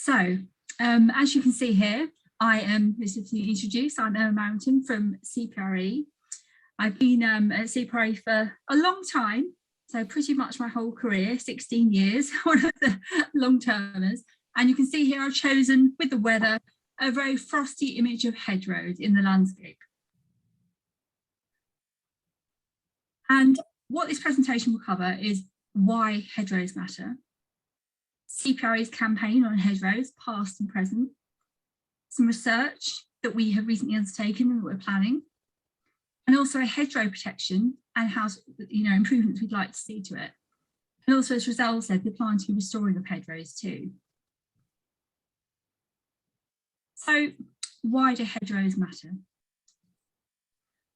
As you can see here, I am, as you introduced, I'm Emma Marrington from CPRE. I've been at CPRE for a long time, so pretty much my whole career, 16 years, one of the long-termers. And you can see here I've chosen, with the weather, a very frosty image of hedgerows in the landscape. And what this presentation will cover is why hedgerows matter, CPRE's campaign on hedgerows, past and present, some research that we have recently undertaken and that we're planning, and also a hedgerow protection and how, improvements we'd like to see to it. And also, as Roselle said, the planting and restoring of hedgerows too. So why do hedgerows matter?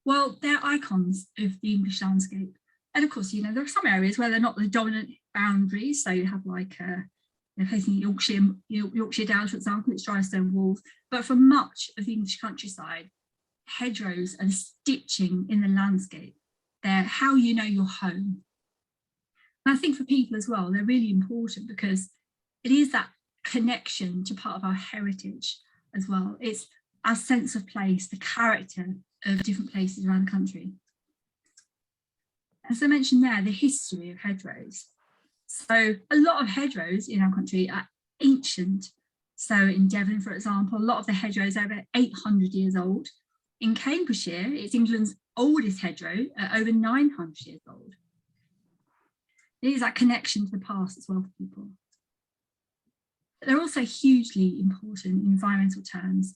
Well, they're icons of the English landscape. And of course, there are some areas where they're not the dominant boundaries. So you have like facing Yorkshire Downs, for example, it's dry stone walls. But for much of the English countryside, hedgerows are stitching in the landscape. They're how you know your home. And I think for people as well, they're really important because it is that connection to part of our heritage as well. It's our sense of place, the character of different places around the country. As I mentioned there, the history of hedgerows. So a lot of hedgerows in our country are ancient. So in Devon, for example, a lot of the hedgerows are over 800 years old. In Cambridgeshire, it's England's oldest hedgerow, over 900 years old. It is that connection to the past as well for people. But they're also hugely important in environmental terms,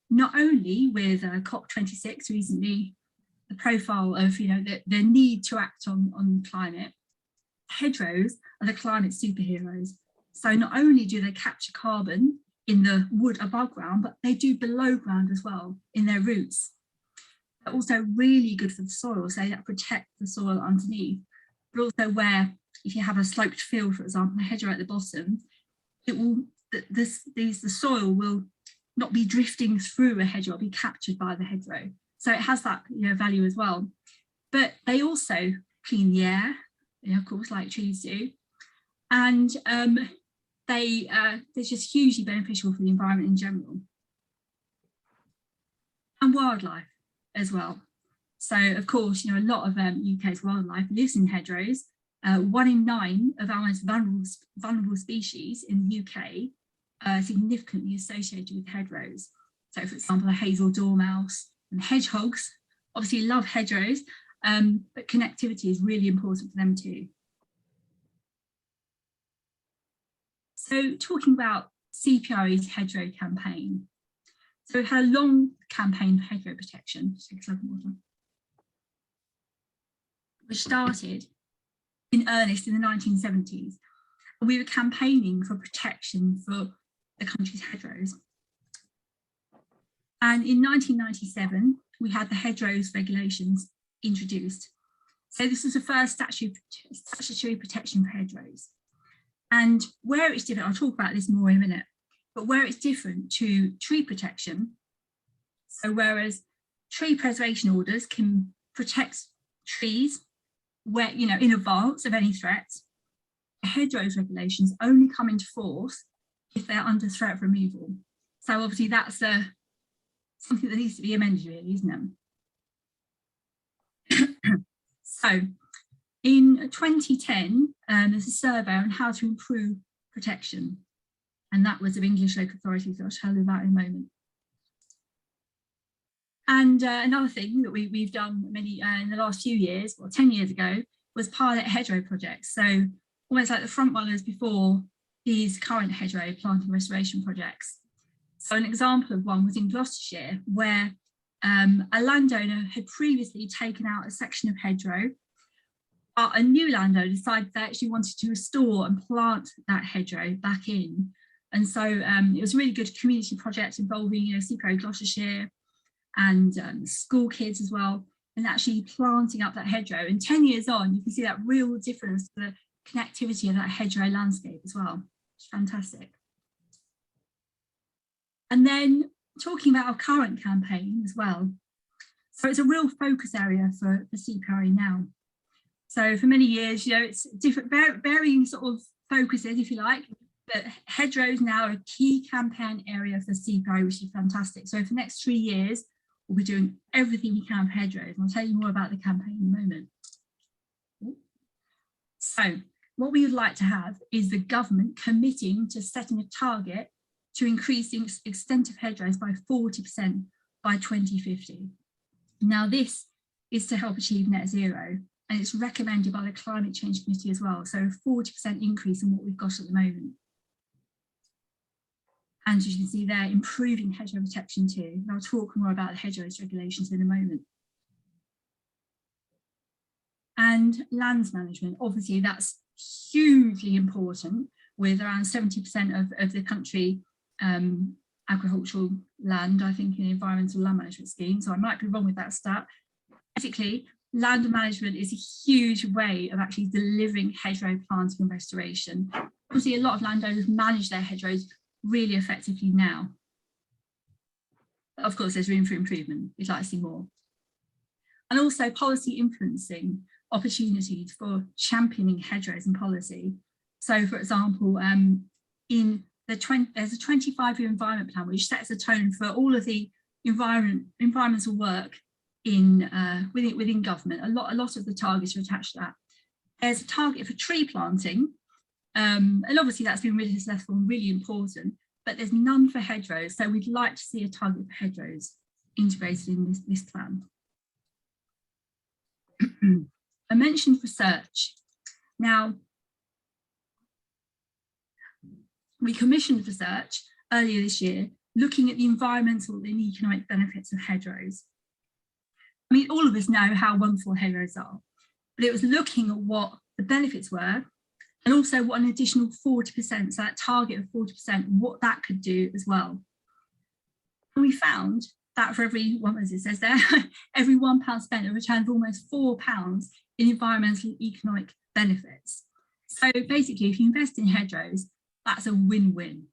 not only with COP26 recently, the profile of the need to act on climate. Hedgerows are the climate superheroes. So not only do they capture carbon in the wood above ground, but they do below ground as well in their roots. They're also really good for the soil, so that protect the soil underneath. But also where, if you have a sloped field, for example, a hedgerow at the bottom, it will the soil will not be drifting through a hedgerow, be captured by the hedgerow. So it has that value as well. But they also clean the air, of course, like trees do. And they're just hugely beneficial for the environment in general. And wildlife as well. So, of course, a lot of UK's wildlife lives in hedgerows. 1 in 9 of our most vulnerable species in the UK are significantly associated with hedgerows. So, for example, the hazel dormouse and hedgehogs obviously love hedgerows, but connectivity is really important for them too. So talking about CPRE's hedgerow campaign. So we've had a long campaign for hedgerow protection, which started in earnest in the 1970s. And we were campaigning for protection for the country's hedgerows. And in 1997, we had the hedgerows regulations introduced. So this was the first statutory protection for hedgerows. And where it's different, I'll talk about this more in a minute, but where it's different to tree protection. So whereas tree preservation orders can protect trees where, in advance of any threats, hedgerows regulations only come into force if they're under threat of removal. So obviously that's something that needs to be amended, really, isn't it? So in 2010, there's a survey on how to improve protection, and that was of English local authorities. I'll tell you about in a moment. And another thing that we've done in the last few years, 10 years ago, was pilot hedgerow projects. So almost like the front runners before these current hedgerow planting restoration projects. So an example of one was in Gloucestershire, where a landowner had previously taken out a section of hedgerow, but a new landowner decided they actually wanted to restore and plant that hedgerow back in. And so it was a really good community project involving CPRE Gloucestershire and school kids as well, and actually planting up that hedgerow. And 10 years on, you can see that real difference to the connectivity of that hedgerow landscape as well. It's fantastic. And then talking about our current campaign as well. So it's a real focus area for CPRE now. So for many years, it's different, varying sort of focuses, if you like. But hedgerows now are a key campaign area for CPRE, which is fantastic. So for the next 3 years, we'll be doing everything we can for hedgerows. And I'll tell you more about the campaign in a moment. So what we would like to have is the government committing to setting a target to increase the extent of hedgerows by 40% by 2050. Now this is to help achieve net zero, and it's recommended by the Climate Change Committee as well. So a 40% increase in what we've got at the moment. And as you can see there, improving hedgerow protection too. And I'll talk more about the hedgerows regulations in a moment. And lands management, obviously that's hugely important, with around 70% of the country agricultural land, I think, in the environmental land management scheme. So I might be wrong with that stat. Basically, land management is a huge way of actually delivering hedgerow planting and restoration. Obviously, a lot of landowners manage their hedgerows really effectively now. But of course, there's room for improvement. We'd like to see more. And also policy influencing opportunities for championing hedgerows and policy. So, for example, there's a 25-year environment plan which sets a tone for all of the environmental work within government. A lot of the targets are attached to that. There's a target for tree planting, and obviously that's been really successful and really important, but there's none for hedgerows. So we'd like to see a target for hedgerows integrated in this plan. I mentioned research. Now, we commissioned research earlier this year looking at the environmental and economic benefits of hedgerows. I mean, all of us know how wonderful hedgerows are, but it was looking at what the benefits were, and also what an additional 40%, so that target of 40%, what that could do as well. And we found that for every one, as it says there, every £1 spent, it returns almost £4 in environmental and economic benefits. So basically, if you invest in hedgerows, that's a win-win.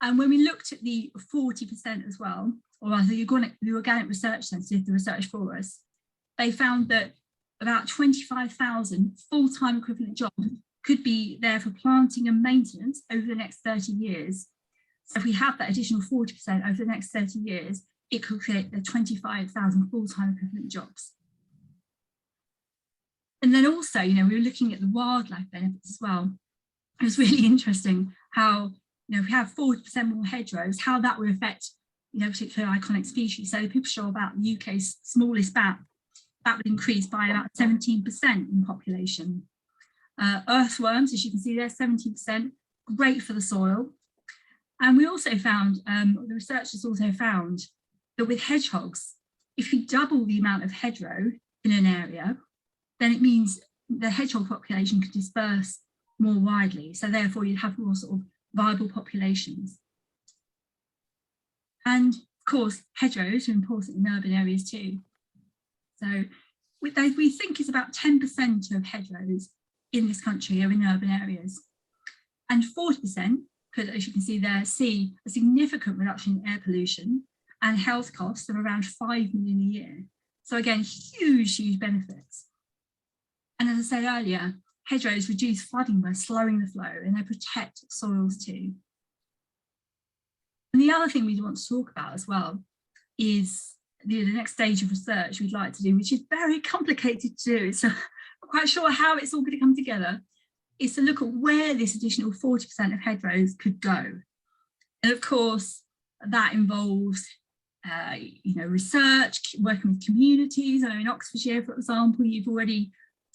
And when we looked at the 40% as well, or rather the Organic Research Centre did the research for us, they found that about 25,000 full-time equivalent jobs could be there for planting and maintenance over the next 30 years. So if we have that additional 40% over the next 30 years, it could create the 25,000 full-time equivalent jobs. And then also, we were looking at the wildlife benefits as well. It was really interesting how, if we have 40% more hedgerows, how that would affect, particular iconic species. So people show about the UK's smallest bat, that would increase by about 17% in population. Earthworms, as you can see there, 17%, great for the soil. And we also found, the researchers also found that with hedgehogs, if you double the amount of hedgerow in an area, then it means the hedgehog population could disperse more widely. So therefore you'd have more sort of viable populations. And of course, hedgerows are important in urban areas too. So we think it's about 10% of hedgerows in this country are in urban areas. And 40% could, as you can see there, see a significant reduction in air pollution and health costs of around 5 million a year. So again, huge benefits. And as I said earlier, hedgerows reduce flooding by slowing the flow, and they protect soils too. And the other thing we want to talk about as well is the next stage of research we'd like to do, which is very complicated to do. So I'm not quite sure how it's all going to come together, is to look at where this additional 40% of hedgerows could go. And of course, that involves research, working with communities. I know in Oxfordshire, for example, you've already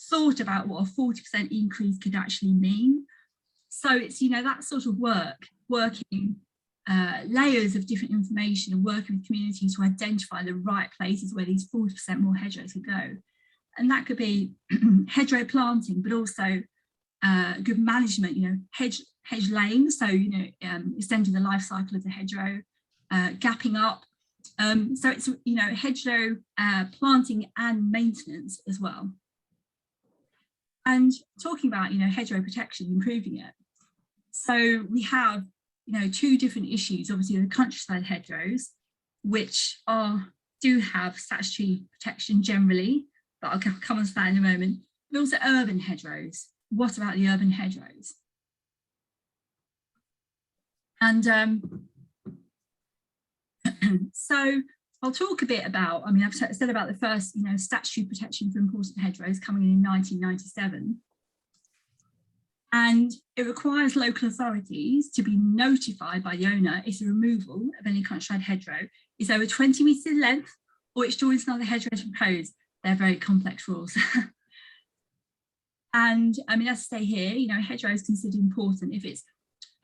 thought about what a 40% increase could actually mean. So it's, that sort of working layers of different information and working with communities to identify the right places where these 40% more hedgerows could go. And that could be hedgerow planting, but also good management, hedge laying, so, extending the life cycle of the hedgerow, gapping up. So it's, hedgerow planting and maintenance as well. And talking about, hedgerow protection, improving it. So we have, two different issues, obviously the countryside hedgerows, which do have statutory protection generally, but I'll come on to that in a moment, but also urban hedgerows. What about the urban hedgerows? And so I'll talk a bit about, I mean, I've said about the first, statutory protection for important hedgerows coming in 1997. And it requires local authorities to be notified by the owner if the removal of any countryside hedgerow is over 20 metres in length or it joins another hedgerow to propose. They're very complex rules. And I mean, as I say here, hedgerow is considered important if it's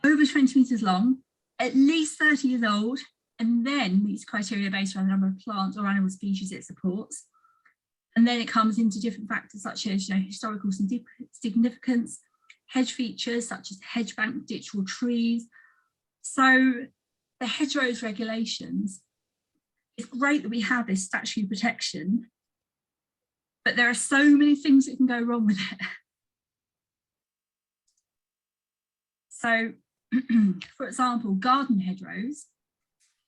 over 20 metres long, at least 30 years old, and then meets criteria based on the number of plants or animal species it supports. And then it comes into different factors such as historical significance, hedge features such as hedge bank, ditch or trees. So the hedgerows regulations, it's great that we have this statutory protection, but there are so many things that can go wrong with it. So, for example, garden hedgerows,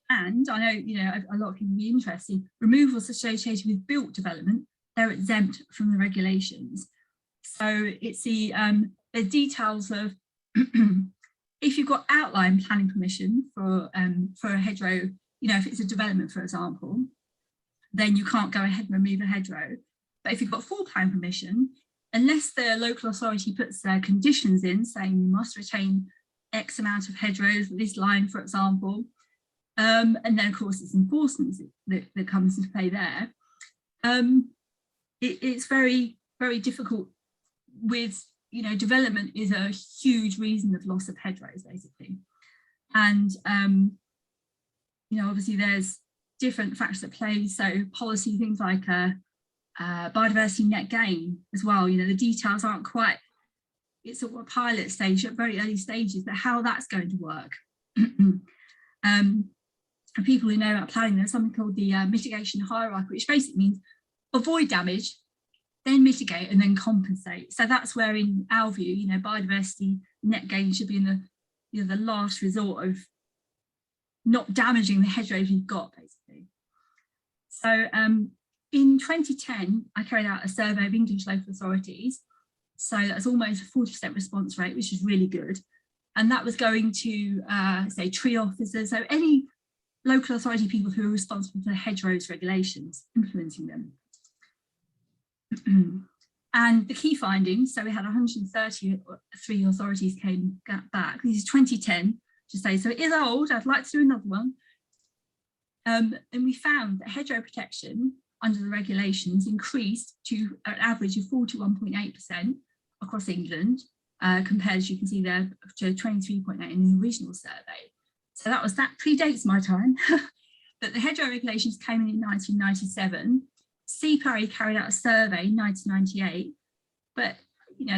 and I know, a lot of people will be interested, removals associated with built development, they're exempt from the regulations. So it's the details of if you've got outline planning permission for a hedgerow, if it's a development, for example, then you can't go ahead and remove a hedgerow. But if you've got full plan permission, unless the local authority puts their conditions in saying you must retain X amount of hedgerows, this line, for example, and then of course it's enforcement that comes into play there. It's very, very difficult with, development is a huge reason of loss of hedgerows, basically. And, obviously there's different factors at play. So policy, things like biodiversity net gain as well, the details aren't quite, it's at a pilot stage, at very early stages, but how that's going to work. For people who know about planning, there's something called the mitigation hierarchy, which basically means avoid damage, then mitigate and then compensate. So that's where, in our view, biodiversity net gain should be in the last resort of not damaging the hedgerows you've got, basically. So in 2010, I carried out a survey of English local authorities. So that's almost a 40% response rate, which is really good. And that was going to, say, tree officers, so any local authority people who are responsible for the hedgerows regulations, implementing them. And the key findings, so we had 133 authorities came back. This is 2010, to say, so it is old, I'd like to do another one. And we found that hedgerow protection under the regulations increased to an average of 41.8% across England, compared, as you can see there, to 23.8% in the regional survey. So that predates my time. But the hedgerow regulations came in 1997. CPRE carried out a survey in 1998, but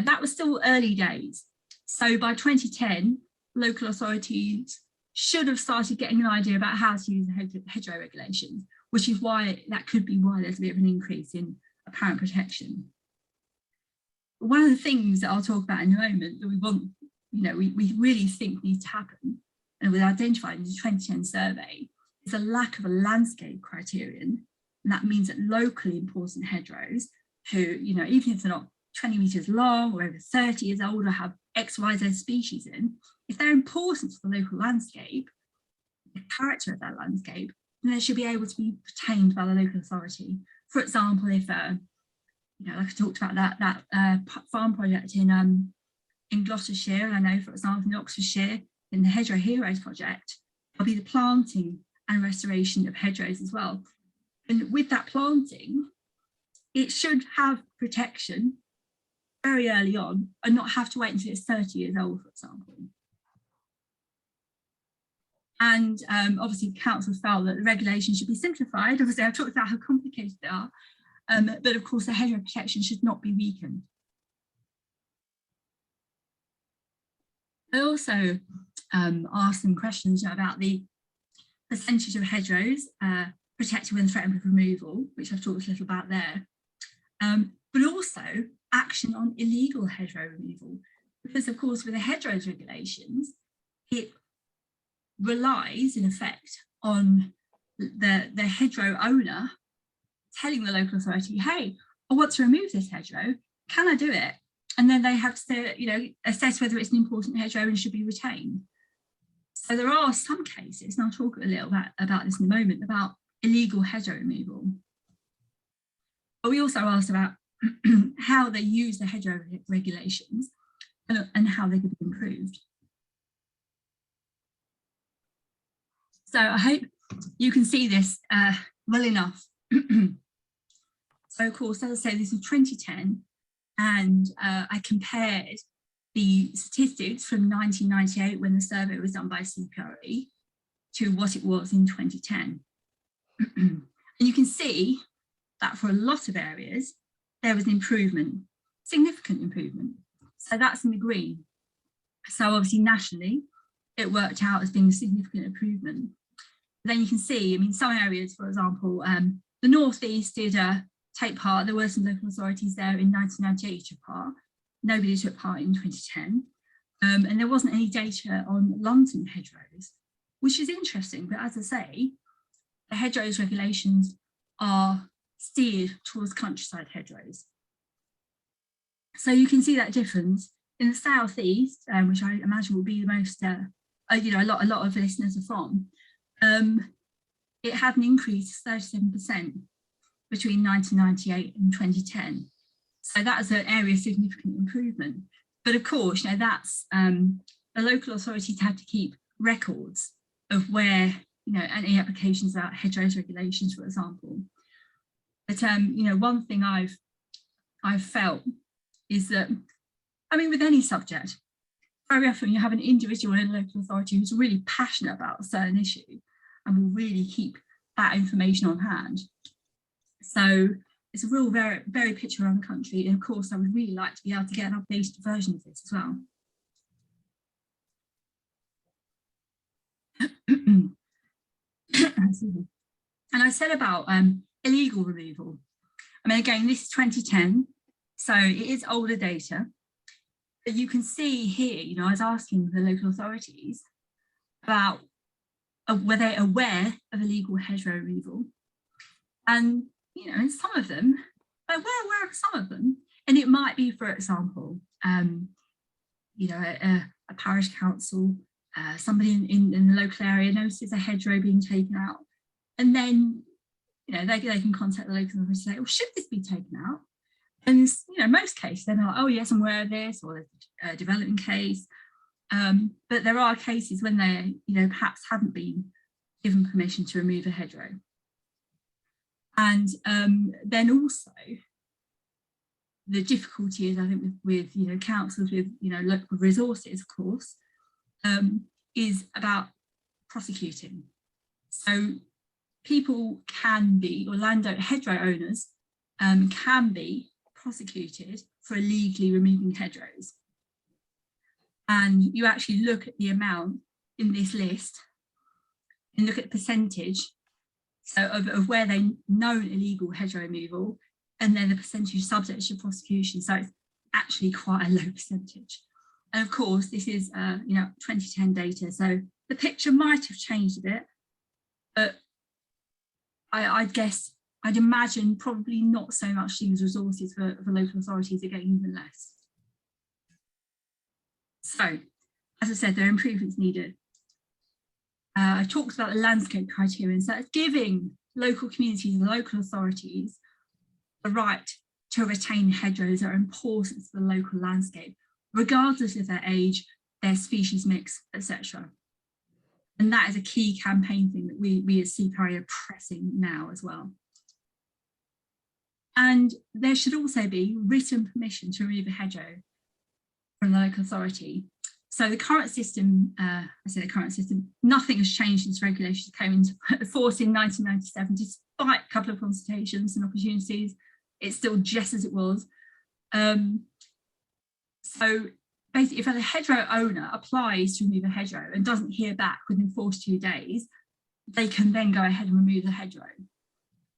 that was still early days. So by 2010, local authorities should have started getting an idea about how to use the hedgerow regulations, which is why that could be why there's a bit of an increase in apparent protection. But one of the things that I'll talk about in a moment that we want, we really think needs to happen, and was identified in the 2010 survey, is a lack of a landscape criterion. And that means that locally important hedgerows who, even if they're not 20 metres long or over 30 years old or have X, Y, Z species in, if they're important to the local landscape, the character of that landscape, then they should be able to be retained by the local authority. For example, if, like I talked about that farm project in Gloucestershire, and I know, for example, in Oxfordshire, in the Hedgerow Heroes project, there'll be the planting and restoration of hedgerows as well. And with that planting, it should have protection very early on and not have to wait until it's 30 years old, for example. And obviously the council felt that the regulations should be simplified. Obviously I've talked about how complicated they are, but of course the hedgerow protection should not be weakened. I also asked some questions about the percentage of hedgerows protected when threatened with removal, which I've talked a little about there, but also action on illegal hedgerow removal, because of course with the hedgerows regulations, it relies in effect on the hedgerow owner telling the local authority, hey, I want to remove this hedgerow, can I do it? And then they have to, assess whether it's an important hedgerow and should be retained. So there are some cases, and I'll talk a little bit about this in a moment, about illegal hedgerow removal. But we also asked about how they use the hedgerow regulations and how they could be improved. So I hope you can see this well enough. So of course, as I say, this was 2010, and I compared the statistics from 1998 when the survey was done by CPRE to what it was in 2010. And you can see that for a lot of areas, there was an improvement, significant improvement. So that's in the green. So obviously nationally, it worked out as being a significant improvement. Then you can see, I mean, some areas, for example, the North East did take part. There were some local authorities there in 1998 who took part. Nobody took part in 2010. And there wasn't any data on London hedgerows, which is interesting. But as I say, the hedgerows regulations are steered towards countryside hedgerows. So you can see that difference in the South East, which I imagine will be the most, you know, a lot of listeners are from. It had an increase of 37% between 1998 and 2010. So that is an area of significant improvement. But of course, you know, that's the local authorities had to keep records of where, you know, any applications about hedgerows regulations, for example. But you know, one thing I've felt is that, I mean, with any subject, very often you have an individual in a local authority who's really passionate about a certain issue and will really keep that information on hand. So it's a real very picture around the country. And of course, I would really like to be able to get an updated version of this as well. And I said about illegal removal. I mean, again, this is 2010, so it is older data. But you can see here, you know, I was asking the local authorities about were they aware of illegal hedgerow removal. And, you know, in some of them, they were aware of some of them. And it might be, for example, you know, a parish council, somebody in the local area notices a hedgerow being taken out. And then, you know, they can contact the local authority and say, well, should this be taken out? And, you know, most cases, they're like, oh, yes, I'm aware of this, or there's a development case. But there are cases when they, you know, perhaps haven't been given permission to remove a hedgerow. And then also, the difficulty is, I think, with you know, councils with, you know, local resources, of course, is about prosecuting. So people can be, or hedgerow owners can be prosecuted for illegally removing hedgerows. And you actually look at the amount in this list and look at the percentage so of where they know illegal hedgerow removal, and then the percentage subject to prosecution. So it's actually quite a low percentage. And of course, this is you know, 2010 data, so the picture might have changed a bit, but I'd imagine probably not so much these resources for local authorities are getting even less. So, as I said, there are improvements needed. I talked about the landscape criterion, so it's giving local communities and local authorities the right to retain hedgerows that are important to the local landscape, regardless of their age, their species mix, etc. And that is a key campaign thing that we at CPRE are pressing now as well. And there should also be written permission to remove a hedgerow from the local authority. So the current system, I say the current system, nothing has changed since regulations came into force in 1997, despite a couple of consultations and opportunities. It's still just as it was. So basically, if a hedgerow owner applies to remove a hedgerow and doesn't hear back within 42 days, they can then go ahead and remove the hedgerow.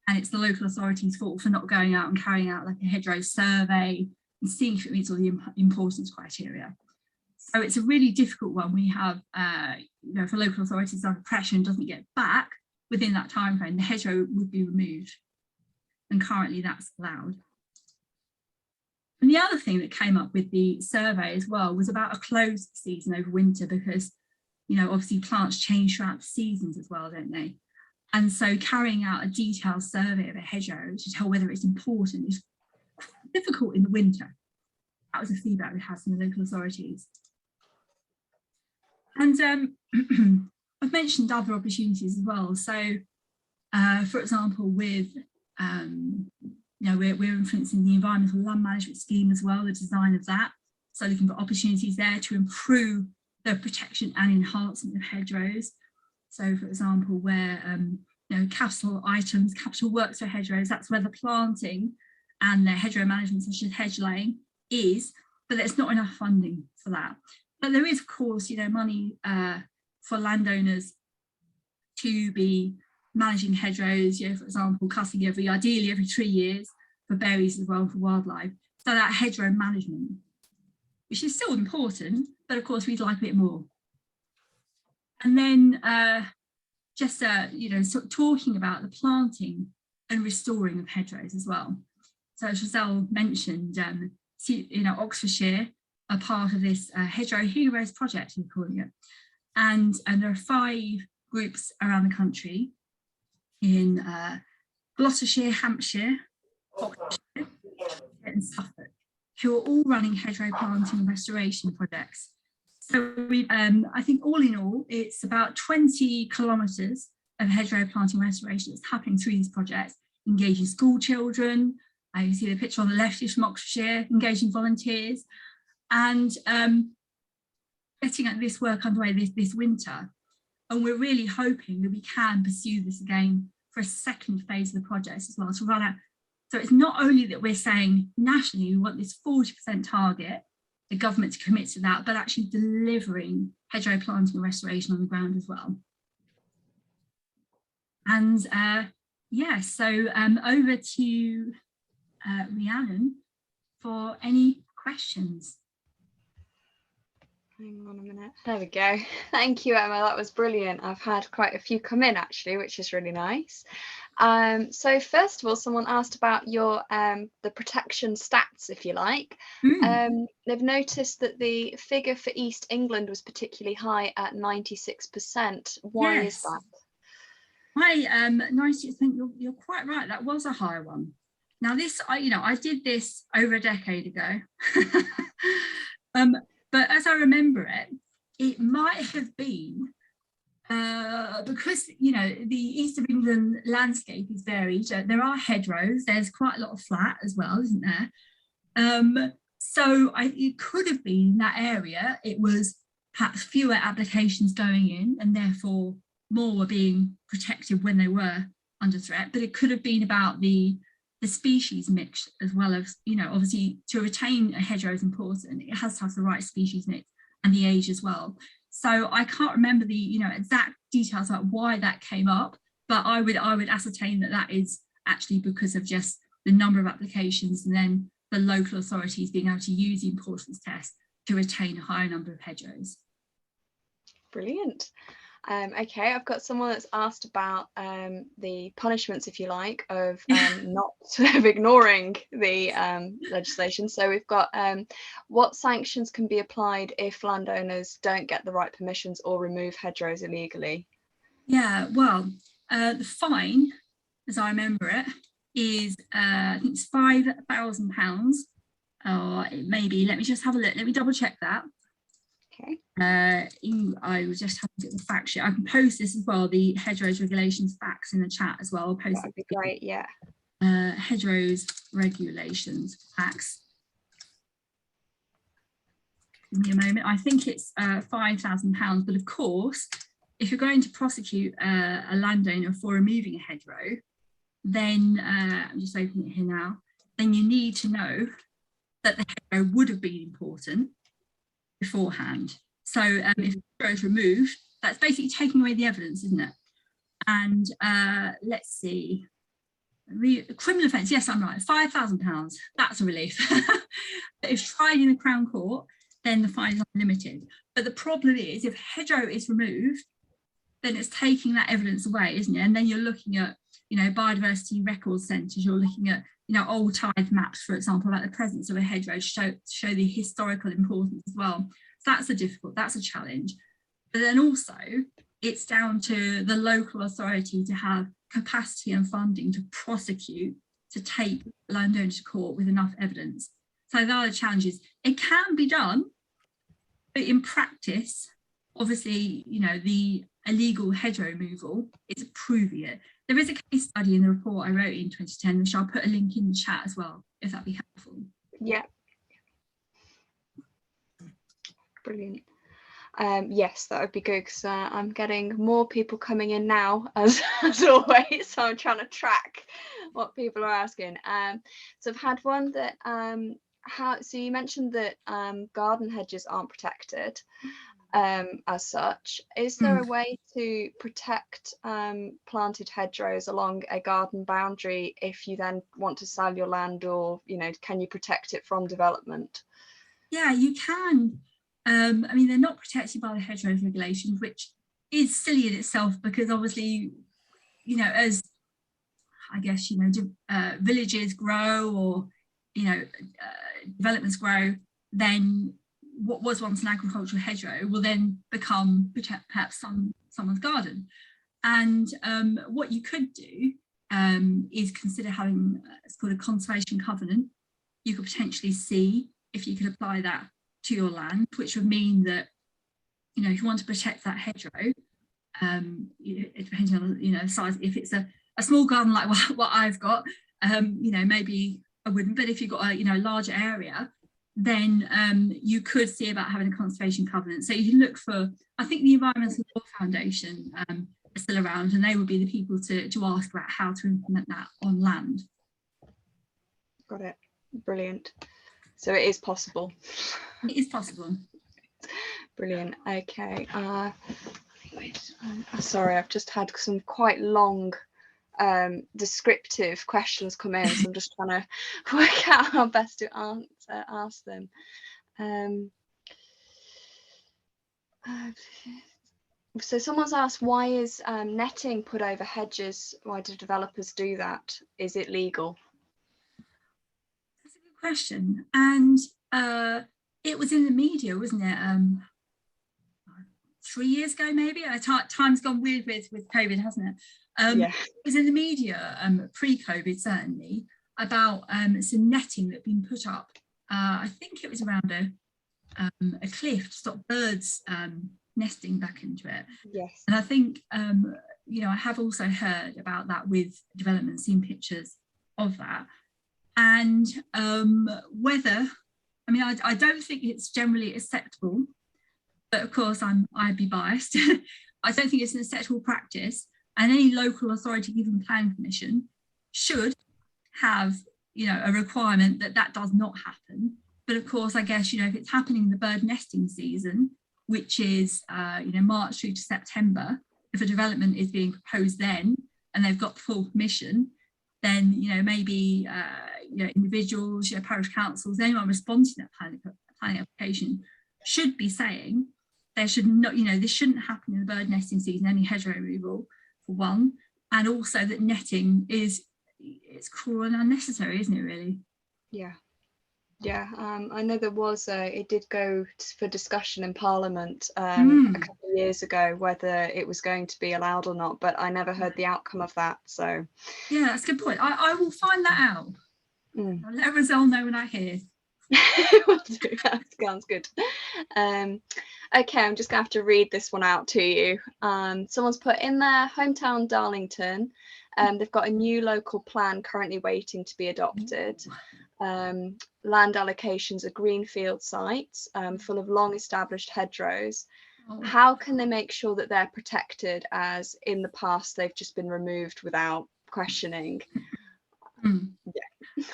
And it's the local authority's fault for not going out and carrying out like a hedgerow survey and seeing if it meets all the importance criteria. So it's a really difficult one. We have, you know, for local authorities under pressure and doesn't get back within that time frame, the hedgerow would be removed. And currently that's allowed. And the other thing that came up with the survey as well was about a closed season over winter, because obviously plants change throughout the seasons as well, don't they? And so carrying out a detailed survey of a hedgerow to tell whether it's important is difficult in the winter. That was the feedback we had from the local authorities. And I've mentioned other opportunities as well. So, for example, with, we're influencing the environmental land management scheme as well, the design of that. So looking for opportunities there to improve the protection and enhancement of hedgerows. So, for example, where capital items, capital works for hedgerows, that's where the planting and the hedgerow management, such as hedge laying, is, but there's not enough funding for that. But there is, of course, money for landowners to be managing hedgerows. For example, cutting ideally every 3 years for berries as well, for wildlife. So that hedgerow management, which is still important, but of course we'd like a bit more. And then sort of talking about the planting and restoring of hedgerows as well. So as Giselle mentioned, Oxfordshire are part of this Hedgerow Heroes project, we're calling it. And there are 5 groups around the country in Gloucestershire, Hampshire, Oxfordshire and Suffolk, who are all running hedgerow planting and restoration projects. So I think all in all, it's about 20 kilometres of hedgerow planting and restoration that's happening through these projects, engaging school children. You see the picture on the left is from Oxfordshire, engaging volunteers, and getting this work underway this winter. And we're really hoping that we can pursue this again for a second phase of the project as well, to run out. So it's not only that we're saying nationally we want this 40% target, the government to commit to that, but actually delivering hedgerow planting and restoration on the ground as well. And so over to Rhiannon for any questions. Hang on a minute. There we go. Thank you, Emma. That was brilliant. I've had quite a few come in actually, which is really nice. So first of all, someone asked about your the protection stats, if you like. They've noticed that the figure for East England was particularly high at 96%. Why is that? 90%. You're quite right. That was a high one. Now this, I did this over a decade ago. But as I remember it, it might have been because, the East of England landscape is varied. There are hedgerows, there's quite a lot of flat as well, isn't there? So it could have been in that area, it was perhaps fewer applications going in and therefore more were being protected when they were under threat. But it could have been about the species mix as well as, obviously to retain a hedgerow is important. It has to have the right species mix and the age as well. So I can't remember the, exact details about why that came up, but I would ascertain that is actually because of just the number of applications and then the local authorities being able to use the importance test to retain a higher number of hedgerows. Brilliant. Okay, I've got someone that's asked about the punishments, if you like, of not sort of ignoring the legislation. So we've got what sanctions can be applied if landowners don't get the right permissions or remove hedgerows illegally? Yeah, well, the fine, as I remember it, is I think it's £5,000, or it may be. Let me just have a look. Let me double check that. Okay. I was just having to get the fact sheet. I can post this as well, the hedgerows regulations facts in the chat as well. I'll post That'd be great, yeah. Hedgerows regulations facts. Give me a moment. I think it's £5,000, but of course, if you're going to prosecute a landowner for removing a hedgerow, then I'm just opening it here now. Then you need to know that the hedgerow would have been important beforehand. So if the hedgerow is removed, that's basically taking away the evidence, isn't it? And let's see, criminal offence, yes, I'm right, £5,000, that's a relief. But if tried in the Crown Court, then the fine is unlimited. But the problem is, if hedgerow is removed, then it's taking that evidence away, isn't it? And then you're looking at, biodiversity record centres, you're looking at, old tithe maps, for example, about the presence of a hedgerow to show the historical importance as well. So that's a challenge. But then also it's down to the local authority to have capacity and funding to prosecute, to take landowners to court with enough evidence. So there are the challenges. It can be done, but in practice, obviously, you know, the illegal hedgerow removal is proving it. There is a case study in the report I wrote in 2010, which I'll put a link in the chat as well, if that'd be helpful. Yeah. Brilliant. Yes, that would be good, because I'm getting more people coming in now, as always, so I'm trying to track what people are asking. So I've had one that so you mentioned that garden hedges aren't protected as such. Is there a way to protect planted hedgerows along a garden boundary if you then want to sell your land, or, you know, can you protect it from development? Yeah, you can. I mean, they're not protected by the hedgerows regulations, which is silly in itself, because obviously, you know, as I guess, you know, villages grow, or, you know, developments grow, then what was once an agricultural hedgerow will then become perhaps someone's garden. And what you could do is consider having, it's called a conservation covenant. You could potentially see if you could apply that to your land, which would mean that, you know, if you want to protect that hedgerow, it depends on, you know, the size. If it's a small garden like what I've got, you know, maybe I wouldn't, but if you've got a, you know, larger area, then you could see about having a conservation covenant. So you can look for, I think the Environmental Law Foundation are still around, and they would be the people to ask about how to implement that on land. Got it. Brilliant. So it is possible. It is possible. Brilliant. Okay. Sorry, I've just had some quite long descriptive questions come in, so I'm just trying to work out how best to ask them. So someone's asked, why is netting put over hedges? Why do developers do that? Is it legal? Question. And it was in the media, wasn't it, 3 years ago maybe? Time's gone weird with COVID, hasn't it? Yeah. It was in the media pre-COVID, certainly, about some netting that had been put up. I think it was around a cliff to stop birds nesting back into it. Yes. And I think you know, I have also heard about that with development, seen pictures of that. And whether, I mean, I don't think it's generally acceptable, but of course I'd be biased. I don't think it's an acceptable practice, and any local authority given planning permission should have, you know, a requirement that that does not happen. But of course, I guess, you know, if it's happening in the bird nesting season, which is, you know, March through to September, if a development is being proposed then and they've got full permission, then, you know, maybe, you know, individuals, you know, parish councils, anyone responding to that planning application should be saying there should not, you know, this shouldn't happen in the bird nesting season, any hedgerow removal, for one, and also that netting it's cruel and unnecessary, isn't it, really? Yeah. Yeah, I know there was it did go for discussion in Parliament a couple of years ago whether it was going to be allowed or not, but I never heard the outcome of that. So yeah, that's a good point. I will find that out. I'll let Roselle know when I hear. That sounds good. Okay, I'm just gonna have to read this one out to you. Someone's put, in their hometown Darlington, they've got a new local plan currently waiting to be adopted. Land allocations are greenfield sites full of long established hedgerows. How can they make sure that they're protected, as in the past they've just been removed without questioning? Yeah.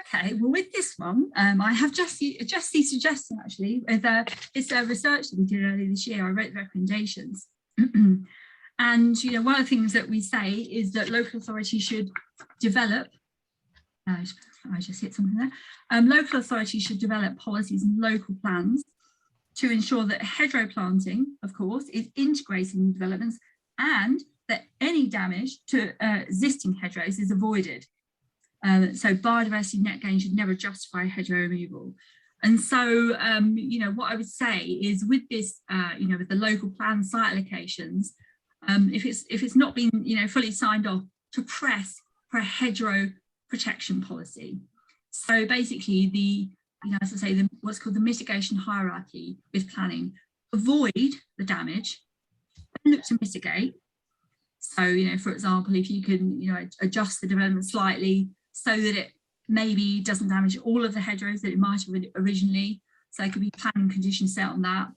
Okay, well, with this one, I have just the suggestion, actually. It's a research that we did earlier this year. I wrote the recommendations. And, you know, one of the things that we say is that local authorities should develop, I just hit something there. Local authorities should develop policies and local plans to ensure that hedgerow planting, of course, is integrated in developments, and that any damage to existing hedgerows is avoided. So biodiversity net gain should never justify hedgerow removal. And so, you know, what I would say is with this, you know, with the local plan site allocations, if it's not been, you know, fully signed off, to press for a hedgerow protection policy. So basically the, you know, as I say, what's called the mitigation hierarchy with planning: avoid the damage, look to mitigate. So, you know, for example, if you can, you know, adjust the development slightly so that it maybe doesn't damage all of the hedgerows that it might have originally. So there could be planning conditions set on that.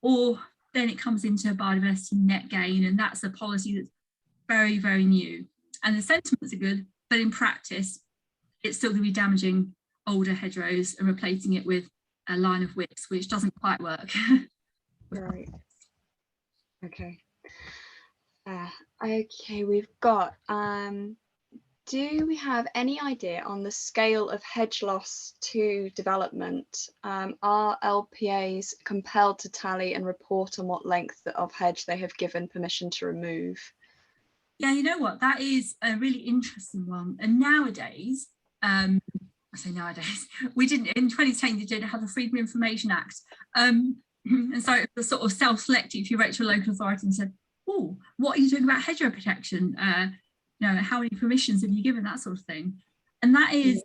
Or then it comes into biodiversity net gain, and that's a policy that's very, very new. And the sentiments are good, but in practice, it's still going to be damaging older hedgerows and replacing it with a line of whips, which doesn't quite work. Right. Okay. Okay, we've got, do we have any idea on the scale of hedge loss to development? Are LPAs compelled to tally and report on what length of hedge they have given permission to remove? Yeah, you know what, that is a really interesting one. And nowadays, I say nowadays, we didn't, in 2010, you didn't have the Freedom of Information Act. And so it was sort of self-selective. If you wrote to a local authority and said, oh, what are you doing about hedgerow protection? You know, how many permissions have you given, that sort of thing. And that is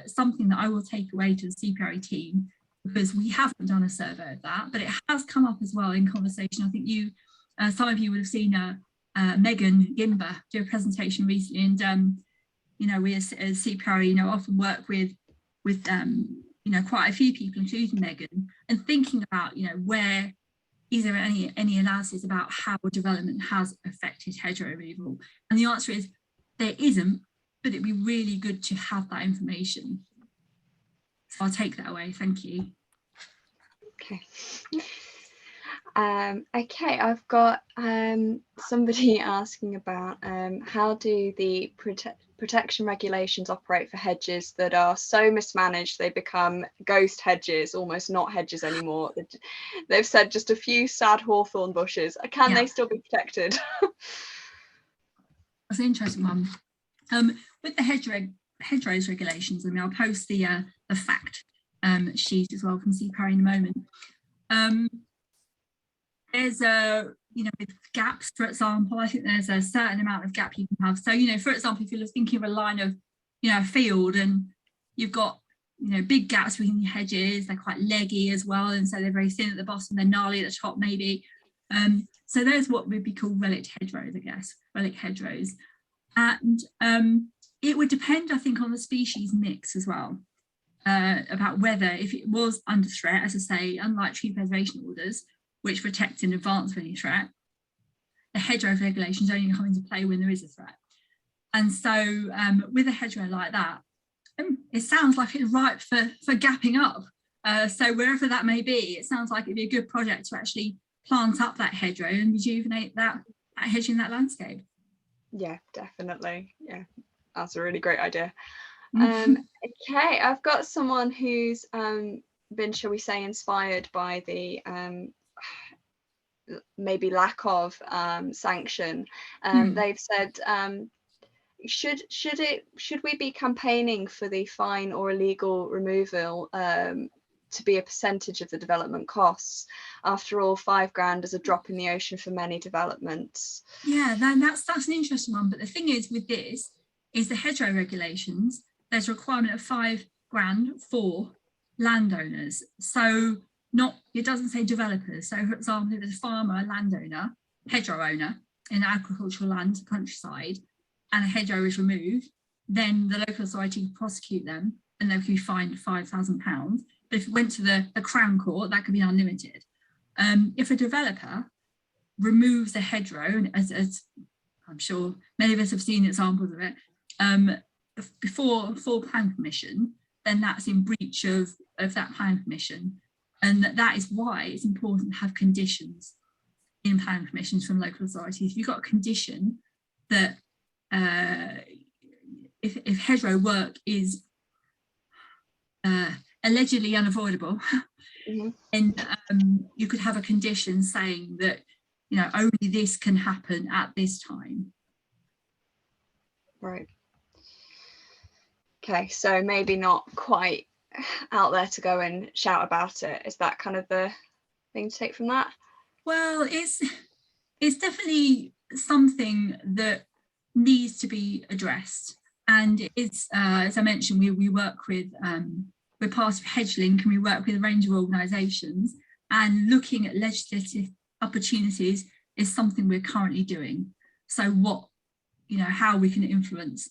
something that I will take away to the CPRE team, because we haven't done a survey of that, but it has come up as well in conversation. I think you, some of you would have seen Megan Gimber do a presentation recently, and you know, we as CPRE, you know, often work with you know, quite a few people, including Megan, and thinking about, you know, where is there any analysis about how development has affected hedgerow removal? And the answer is there isn't, but it'd be really good to have that information. So I'll take that away. Thank you. Okay. Okay, I've got somebody asking about how do the protection regulations operate for hedges that are so mismanaged they become ghost hedges, almost not hedges anymore. They've said just a few sad hawthorn bushes. Can they still be protected? That's an interesting one. With the hedgerows regulations, I mean, I'll post the fact sheet as well from CPRE in a moment. There's you know, with gaps, for example, I think there's a certain amount of gap you can have. So, you know, for example, if you're thinking of a line of, you know, a field, and you've got, you know, big gaps between the hedges, they're quite leggy as well, and so they're very thin at the bottom, they're gnarly at the top maybe. So there's what would be called relic hedgerows, I guess, relic hedgerows. And it would depend, I think, on the species mix as well, about whether, if it was under threat, as I say, unlike tree preservation orders, which protect in advance of any threat, the hedgerow regulations only come into play when there is a threat. And so with a hedgerow like that, it sounds like it's ripe for gapping up. So wherever that may be, it sounds like it'd be a good project to actually plant up that hedgerow and rejuvenate that hedge in that landscape. Yeah, definitely. Yeah, that's a really great idea. Okay, I've got someone who's been, shall we say, inspired by the maybe lack of sanction. They've said, should we be campaigning for the fine or illegal removal to be a percentage of the development costs? After all, £5,000 is a drop in the ocean for many developments. Yeah, that's an interesting one. But the thing is with this is the hedgerow regulations, there's a requirement of £5,000 for landowners. So it doesn't say developers. So for example, if there's a farmer, a landowner, hedgerow owner in agricultural land, countryside, and a hedgerow is removed, then the local authority can prosecute them and they could be fined £5,000. But if it went to the Crown Court, that could be unlimited. If a developer removes a hedgerow, as I'm sure many of us have seen examples of it, before full plan permission, then that's in breach of that plan permission. And that is why it's important to have conditions in plan permissions from local authorities. If you've got a condition that if hedgerow work is allegedly unavoidable, then you could have a condition saying that, you know, only this can happen at this time. Right. Okay, so maybe not quite out there to go and shout about it. Is that kind of the thing to take from that? Well, it's definitely something that needs to be addressed, and it's as I mentioned, we work with we're part of HedgeLink, and we work with a range of organisations, and looking at legislative opportunities is something we're currently doing. So what, how we can influence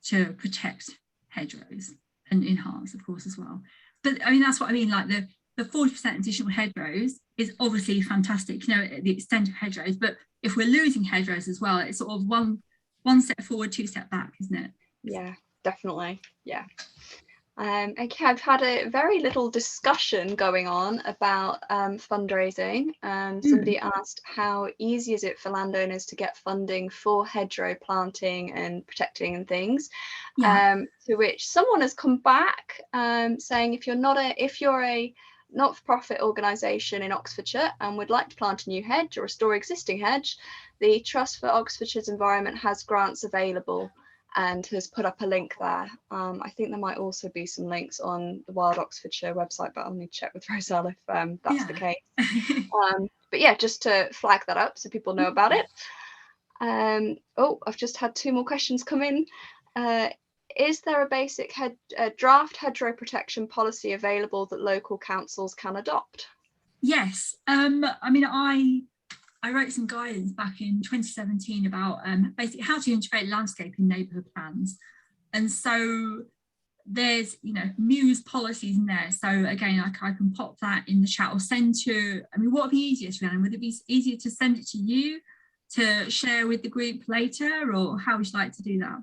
to protect hedgerows and enhance, of course, as well. But I mean, that's what I mean, like the 40% additional hedgerows is obviously fantastic, at the extent of hedgerows, but if we're losing hedgerows as well, it's sort of one step forward, two step back, isn't it? Yeah, definitely. Yeah. Okay, I've had a very little discussion going on about fundraising. Somebody asked, how easy is it for landowners to get funding for hedgerow planting and protecting and things? Yeah. To which someone has come back saying, if you're a not-for-profit organisation in Oxfordshire and would like to plant a new hedge or restore existing hedge, the Trust for Oxfordshire's Environment has grants available, and has put up a link there. I think there might also be some links on the Wild Oxfordshire website, but I'll need to check with Roselle if that's the case. But yeah, just to flag that up so people know about it. Oh, I've just had 2 more questions come in. Is there a basic draft hedgerow protection policy available that local councils can adopt? Yes. I mean, I wrote some guidance back in 2017 about basically how to integrate landscape in neighbourhood plans. And so there's, Muse policies in there. So again, I can pop that in the chat or send to, I mean, what would be easiest, Rhiannon? Would it be easier to send it to you to share with the group later, or how would you like to do that?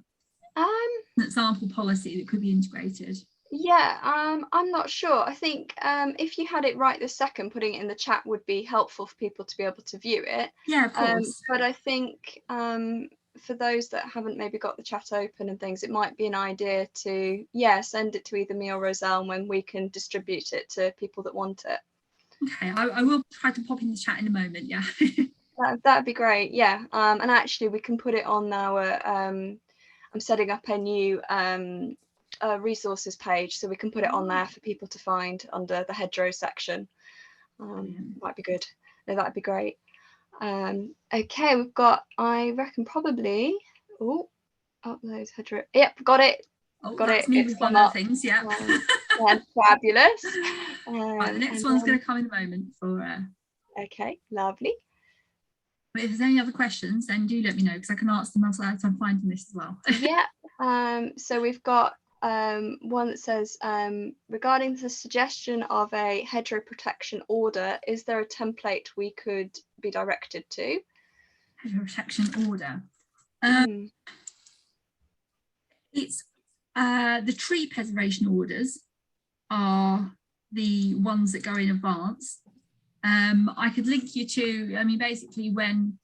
An example policy that could be integrated. Yeah, I'm not sure. I think if you had it right this second, putting it in the chat would be helpful for people to be able to view it. Yeah, of course. But I think for those that haven't maybe got the chat open and things, it might be an idea to, send it to either me or Roselle, and when we can distribute it to people that want it. Okay, I will try to pop in the chat in a moment, yeah. That'd be great, yeah. And actually we can put it on our, I'm setting up a new resources page, so we can put it on there for people to find under the hedgerow section. Might be good. No, that'd be great. Okay, we've got, I reckon probably, uploads hedgerow. Yep, got it. Got that's it. me It's with one of the things, yeah. Fabulous. Right, the next one's going to come in a moment for. Okay, lovely. But if there's any other questions, then do let me know, because I can answer them as I'm finding this as well. Yeah. So we've got one that says, regarding the suggestion of a hedgerow protection order, is there a template we could be directed to? Hedgerow protection order. It's the tree preservation orders are the ones that go in advance. I could link you to, I mean, basically when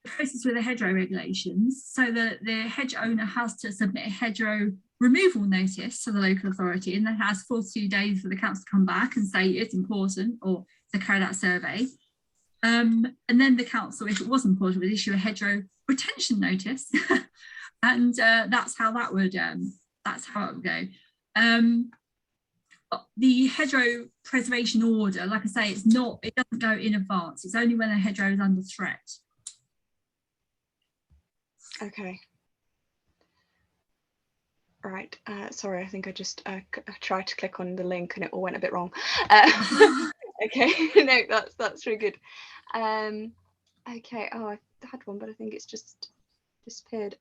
the process with the hedgerow regulations, so that the hedge owner has to submit a hedgerow removal notice to the local authority, and then has 42 days for the council to come back and say it's important, or to carry out survey. And then the council, if it was important, would issue a hedgerow retention notice. And that's how that would it would go. The hedgerow preservation order, like I say, it doesn't go in advance. It's only when a hedgerow is under threat. Okay. Right. Sorry, I think I just tried to click on the link and it all went a bit wrong. Okay. No, that's really good. Okay. Oh, I had one, but I think it's just disappeared.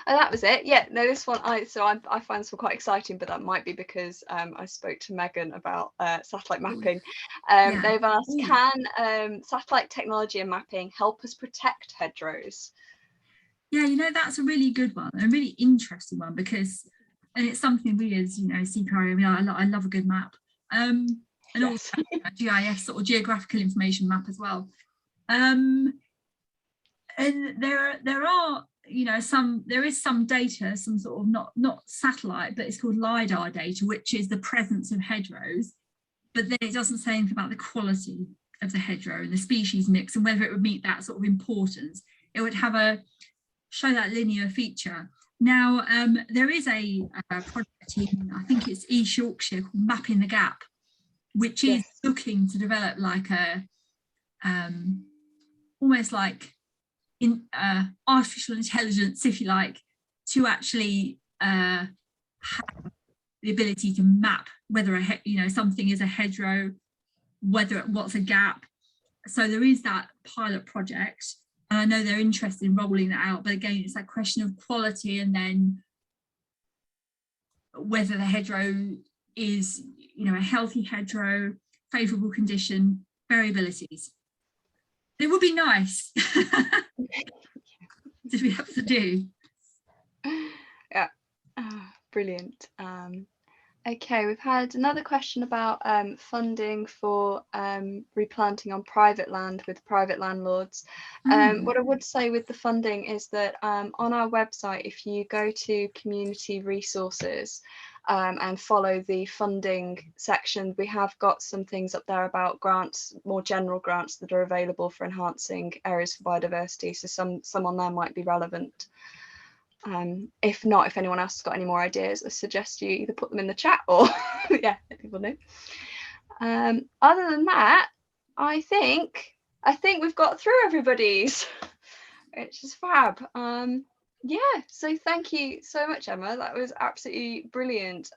Oh, that was it. Yeah, no, this one I find this one quite exciting, but that might be because I spoke to Megan about satellite mapping. They've asked, can satellite technology and mapping help us protect hedgerows? Yeah, that's a really good one, a really interesting one, because, and it's something we as, CPRE, I mean, I love a good map, and also GIS, sort of geographical information map as well. And there are, there is some data, some sort of not satellite, but it's called LiDAR data, which is the presence of hedgerows, but then it doesn't say anything about the quality of the hedgerow and the species mix and whether it would meet that sort of importance. It would have show that linear feature, Now, there is a project in, I think it's East Yorkshire, called Mapping the Gap, which is Yes. looking to develop like a almost like in artificial intelligence, if you like, to actually have the ability to map whether something is a hedgerow, what's a gap. So there is that pilot project, and I know they're interested in rolling that out. But again, it's that question of quality, and then whether the hedgerow is, a healthy hedgerow, favourable condition, variabilities. It would be nice to be able to do. Yeah, brilliant. Okay, we've had another question about funding for replanting on private land with private landlords. What I would say with the funding is that on our website, if you go to community resources and follow the funding section, we have got some things up there about grants, more general grants that are available for enhancing areas for biodiversity. So some on there might be relevant. If not, if anyone else has got any more ideas, I suggest you either put them in the chat or yeah, let people know. Other than that, I think we've got through everybody's, which is fab. Yeah, so thank you so much, Emma. That was absolutely brilliant.